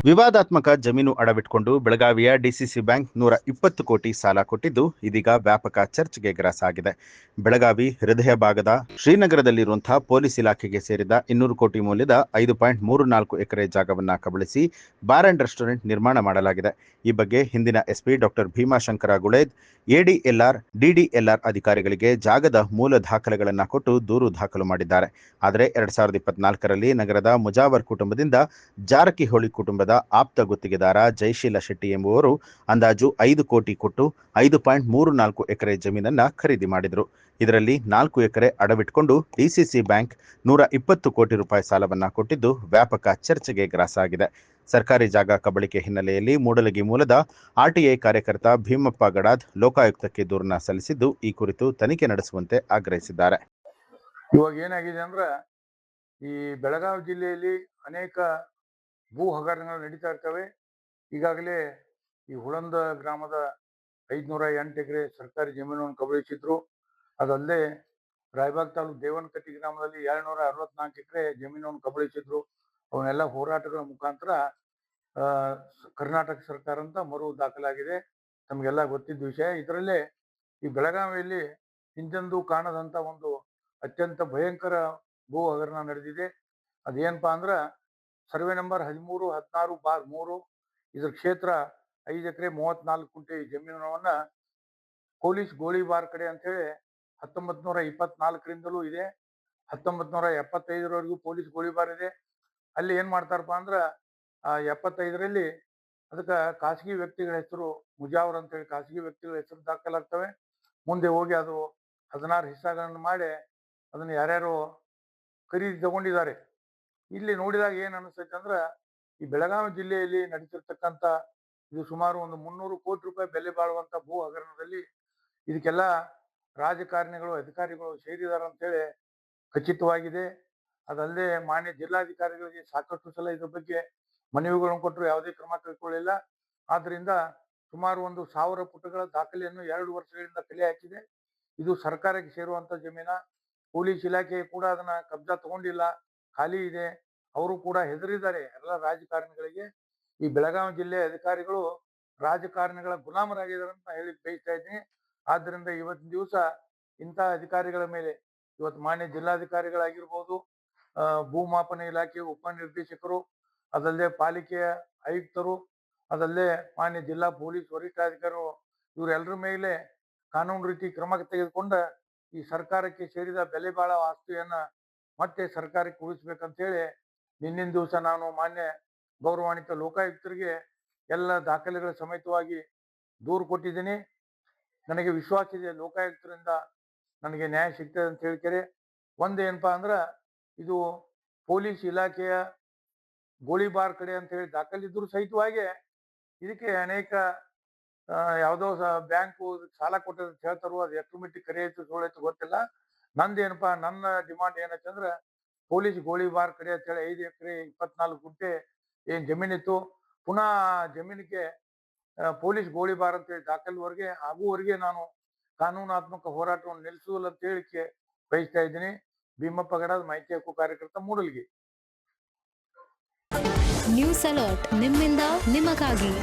ವಿವಾದಾತ್ಮಕ ಜಮೀನು ಅಡವಿಟ್ಕೊಂಡು ಬೆಳಗಾವಿಯ ಡಿಸಿಸಿ ಬ್ಯಾಂಕ್ 120 ಕೋಟಿ ಸಾಲ ಕೊಟ್ಟಿದ್ದು ಇದೀಗ ವ್ಯಾಪಕ ಚರ್ಚೆಗೆ ಗ್ರಾಸಾಗಿದೆ. ಬೆಳಗಾವಿ ಹೃದಯ ಭಾಗದ ಶ್ರೀನಗರದಲ್ಲಿರುವಂತಹ ಪೊಲೀಸ್ ಇಲಾಖೆಗೆ ಸೇರಿದ 200 ಕೋಟಿ ಮೌಲ್ಯದ 5.34 ಎಕರೆ ಜಾಗವನ್ನ ಕಬಳಿಸಿ ಬಾರ್ ಅಂಡ್ ರೆಸ್ಟೋರೆಂಟ್ ನಿರ್ಮಾಣ ಮಾಡಲಾಗಿದೆ. ಈ ಬಗ್ಗೆ ಹಿಂದಿನ ಎಸ್ಪಿ ಡಾಕ್ಟರ್ ಭೀಮಾಶಂಕರ ಗುಳೇದ್ ಎಡಿಎಲ್ಆರ್ ಡಿಡಿಎಲ್ಆರ್ ಅಧಿಕಾರಿಗಳಿಗೆ ಜಾಗದ ಮೂಲ ದಾಖಲೆಗಳನ್ನು ಕೊಟ್ಟು ದೂರು ದಾಖಲು ಮಾಡಿದ್ದಾರೆ. ಆದರೆ 2024ರಲ್ಲಿ ನಗರದ ಮುಜಾವರ್ ಕುಟುಂಬದಿಂದ ಜಾರಕಿಹೊಳಿ ಕುಟುಂಬದ ಆಪ್ತ ಗುತ್ತಿಗೆದಾರ ಜಯಶೀಲ ಶೆಟ್ಟಿ ಎಂಬುವರು ಅಂದಾಜು 5 ಕೋಟಿ ಕೊಟ್ಟು 5.34 ಎಕರೆ ಜಮೀನನ್ನ ಖರೀದಿ ಮಾಡಿದ್ರು. ಇದರಲ್ಲಿ 4 ಎಕರೆ ಅಡವಿಟ್ಕೊಂಡು ಡಿಸಿಸಿ ಬ್ಯಾಂಕ್ 120 ಕೋಟಿ ರೂಪಾಯಿ ಸಾಲವನ್ನ ಕೊಟ್ಟಿದ್ದು ವ್ಯಾಪಕ ಚರ್ಚೆಗೆ ಗ್ರಾಸಾಗಿದೆ. ಸರ್ಕಾರಿ ಜಾಗ ಕಬಳಿಕೆ ಹಿನ್ನೆಲೆಯಲ್ಲಿ ಮೂಡಲಗಿ ಮೂಲದ ಆರ್ಟಿಐ ಕಾರ್ಯಕರ್ತ ಭೀಮಪ್ಪ ಗಡಾದ್ ಲೋಕಾಯುಕ್ತಕ್ಕೆ ದೂರನ್ನ ಸಲ್ಲಿಸಿದ್ದು ಈ ಕುರಿತು ತನಿಖೆ ನಡೆಸುವಂತೆ ಆಗ್ರಹಿಸಿದ್ದಾರೆ. ಇವಾಗ ಏನಾಗಿದೆ ಅಂದ್ರೆ ಈ ಬೆಳಗಾವಿ ಜಿಲ್ಲೆಯಲ್ಲಿ ಅನೇಕ ಭೂ ಹಗರಣಗಳು ನಡೀತಾ ಇರ್ತವೆ. ಈಗಾಗಲೇ ಈ ಹುಳಂದ ಗ್ರಾಮದ 508 ಎಕರೆ ಸರ್ಕಾರಿ ಜಮೀನನ್ನು ಕಬಳಿಸಿದ್ರು. ಅದಲ್ಲದೆ ರಾಯಬಾಗ್ ತಾಲೂಕು ದೇವನಕಟ್ಟಿ ಗ್ರಾಮದಲ್ಲಿ 264 ಎಕರೆ ಜಮೀನನ್ನು ಕಬಳಿಸಿದ್ರು. ಅವನ್ನೆಲ್ಲ ಹೋರಾಟಗಳ ಮುಖಾಂತರ ಕರ್ನಾಟಕ ಸರ್ಕಾರ ಅಂತ ಮರು ದಾಖಲಾಗಿದೆ. ನಮಗೆಲ್ಲ ಗೊತ್ತಿದ್ದ ವಿಷಯ. ಇದರಲ್ಲೇ ಈ ಬೆಳಗಾವಿಯಲ್ಲಿ ಹಿಂದೆಂದೂ ಕಾಣದಂತ ಒಂದು ಅತ್ಯಂತ ಭಯಂಕರ ಭೂ ಹಗರಣ ನಡೆದಿದೆ. ಅದೇನಪ್ಪಾ ಅಂದ್ರ ಸರ್ವೆ ನಂಬರ್ 1316/3 ಇದ್ರ ಕ್ಷೇತ್ರ 5 ಎಕರೆ 34 ಗುಂಟೆ ಜಮೀನವನ್ನ ಪೊಲೀಸ್ ಗೋಳಿಬಾರ್ ಕಡೆ ಅಂತ ಹೇಳಿ 1924ರಿಂದಲೂ ಇದೆ. 1975ರವರೆಗೂ ಪೊಲೀಸ್ ಗೋಳಿಬಾರ್ ಇದೆ. ಅಲ್ಲಿ ಏನ್ ಮಾಡ್ತಾರಪ್ಪ ಅಂದ್ರ 75ರಲ್ಲಿ ಅದಕ್ಕೆ ಖಾಸಗಿ ವ್ಯಕ್ತಿಗಳ ಹೆಸರು ಮುಜಾವರ್ ಅಂತ ಹೇಳಿ ಖಾಸಗಿ ವ್ಯಕ್ತಿಗಳ ಹೆಸರು ದಾಖಲಾಗ್ತವೆ. ಮುಂದೆ ಹೋಗಿ ಅದು 16 ಹಿಸ್ಸಾಗಳನ್ನು ಮಾಡಿ ಅದನ್ನ ಯಾರ್ಯಾರು ಖರೀದಿ ತಗೊಂಡಿದ್ದಾರೆ. ಇಲ್ಲಿ ನೋಡಿದಾಗ ಏನ್ ಅನಿಸ್ತೈತೆ ಅಂದ್ರ ಈ ಬೆಳಗಾವಿ ಜಿಲ್ಲೆಯಲ್ಲಿ ನಡೀತಿರ್ತಕ್ಕಂಥ ಇದು ಸುಮಾರು ಒಂದು 300 ಕೋಟಿ ರೂಪಾಯಿ ಬೆಲೆ ಬಾಳುವಂತ ಭೂ ಹಗರಣದಲ್ಲಿ ಇದಕ್ಕೆಲ್ಲ ರಾಜಕಾರಣಿಗಳು ಅಧಿಕಾರಿಗಳು ಸೇರಿದಾರ ಅಂತೇಳಿ ಖಚಿತವಾಗಿದೆ. ಅದಲ್ಲದೆ ಮಾನ್ಯ ಜಿಲ್ಲಾಧಿಕಾರಿಗಳಿಗೆ ಸಾಕಷ್ಟು ಸಲ ಇದ್ರ ಬಗ್ಗೆ ಮನವಿಗಳನ್ನು ಕೊಟ್ಟರು, ಯಾವುದೇ ಕ್ರಮ ಕೈಗೊಳ್ಳಿಲ್ಲ. ಆದ್ರಿಂದ ಸುಮಾರು 1000 ಪುಟಗಳ ದಾಖಲೆಯನ್ನು 2 ವರ್ಷಗಳಿಂದ ಕಲೆ ಹಾಕಿದೆ. ಇದು ಸರ್ಕಾರಕ್ಕೆ ಸೇರುವಂತ ಜಮೀನ. ಪೊಲೀಸ್ ಇಲಾಖೆ ಕೂಡ ಅದನ್ನ ಕಬ್ಜಾ ತಗೊಂಡಿಲ್ಲ, ಖಾಲಿ ಇದೆ. ಅವರು ಕೂಡ ಹೆದರಿದ್ದಾರೆ ಎಲ್ಲ ರಾಜಕಾರಣಿಗಳಿಗೆ. ಈ ಬೆಳಗಾವಿ ಜಿಲ್ಲೆಯ ಅಧಿಕಾರಿಗಳು ರಾಜಕಾರಣಿಗಳ ಗುಲಾಮರಾಗಿದ್ದಾರೆ ಅಂತ ಹೇಳಿ ಬಯಸ್ತಾ ಇದ್ದೀನಿ. ಆದ್ರಿಂದ ಇವತ್ತಿನ ದಿವಸ ಇಂಥ ಅಧಿಕಾರಿಗಳ ಮೇಲೆ ಇವತ್ತು ಮಾನ್ಯ ಜಿಲ್ಲಾಧಿಕಾರಿಗಳಾಗಿರ್ಬೋದು, ಭೂಮಾಪನ ಇಲಾಖೆ ಉಪನಿರ್ದೇಶಕರು, ಅದಲ್ಲದೆ ಪಾಲಿಕೆಯ ಆಯುಕ್ತರು, ಅದಲ್ಲದೆ ಮಾನ್ಯ ಜಿಲ್ಲಾ ಪೊಲೀಸ್ ವರಿಷ್ಠಾಧಿಕಾರಿಗಳು ಇವರೆಲ್ಲರ ಮೇಲೆ ಕಾನೂನು ರೀತಿ ಕ್ರಮ ತೆಗೆದುಕೊಂಡ ಈ ಸರ್ಕಾರಕ್ಕೆ ಸೇರಿದ ಬೆಲೆ ಬಾಳ ಆಸ್ತಿಯನ್ನ ಮತ್ತೆ ಸರ್ಕಾರಕ್ಕೆ ಉಳಿಸ್ಬೇಕಂತ ಹೇಳಿ ನಿನ್ನಿನ ದಿವಸ ನಾನು ಮಾನ್ಯ ಗೌರವಾನ್ವಿತ ಲೋಕಾಯುಕ್ತರಿಗೆ ಎಲ್ಲ ದಾಖಲೆಗಳ ಸಮೇತವಾಗಿ ದೂರು ಕೊಟ್ಟಿದ್ದೀನಿ. ನನಗೆ ವಿಶ್ವಾಸ ಇದೆ ಲೋಕಾಯುಕ್ತರಿಂದ ನನಗೆ ನ್ಯಾಯ ಸಿಗ್ತದೆ ಅಂತ ಹೇಳ್ತಾರೆ. ಒಂದೇನಪ್ಪಾ ಅಂದ್ರ ಇದು ಪೊಲೀಸ್ ಇಲಾಖೆಯ ಗೋಳಿಬಾರ್ ಕಡೆ ಅಂತ ಹೇಳಿ ದಾಖಲಿದ್ರು ಸಹಿತವಾಗಿ ಇದಕ್ಕೆ ಅನೇಕ ಯಾವುದೋ ಬ್ಯಾಂಕು ಸಾಲ ಕೊಟ್ಟದ ಹೇಳ್ತಾರೋ ಅದು ಎಷ್ಟು ಮಟ್ಟಿಗೆ ಕರೆ ಐತಿ ಸುಳ್ಳು ಐತಿ ಗೊತ್ತಿಲ್ಲ. ನಂದೇನಪ್ಪಾ ನನ್ನ ಡಿಮಾಂಡ್ ಏನಂತಂದ್ರ ಪೊಲೀಸ್ ಗೋಳಿಬಾರ್ ಕಡೆ ಅಂತ ಹೇಳಿ 5 ಎಕರೆ 24 ಗುಂಟೆ ಏನ್ ಜಮೀನಿತ್ತು ಪುನಃ ಜಮೀನಿಗೆ ಪೊಲೀಸ್ ಗೋಳಿಬಾರ್ ಅಂತ ಹೇಳಿ ದಾಖಲೆವರೆಗೆ ಆಗುವವರೆಗೆ ನಾನು ಕಾನೂನಾತ್ಮಕ ಹೋರಾಟವನ್ನು ನಿಲ್ಲಿಸುವುದಿಲ್ಲ ಅಂತ ಹೇಳಿಕೆ ಬಯಸ್ತಾ ಇದ್ದೀನಿ. ಭೀಮಪ್ಪ ಗಡಾದ್, ಮಾಹಿತಿ ಹಕ್ಕು ಕಾರ್ಯಕರ್ತ, ಮೂಡಲಗಿ. ನ್ಯೂಸ್ ಅಲರ್ಟ್ ನಿಮ್ಮಿಂದ ನಿಮಗಾಗಿ.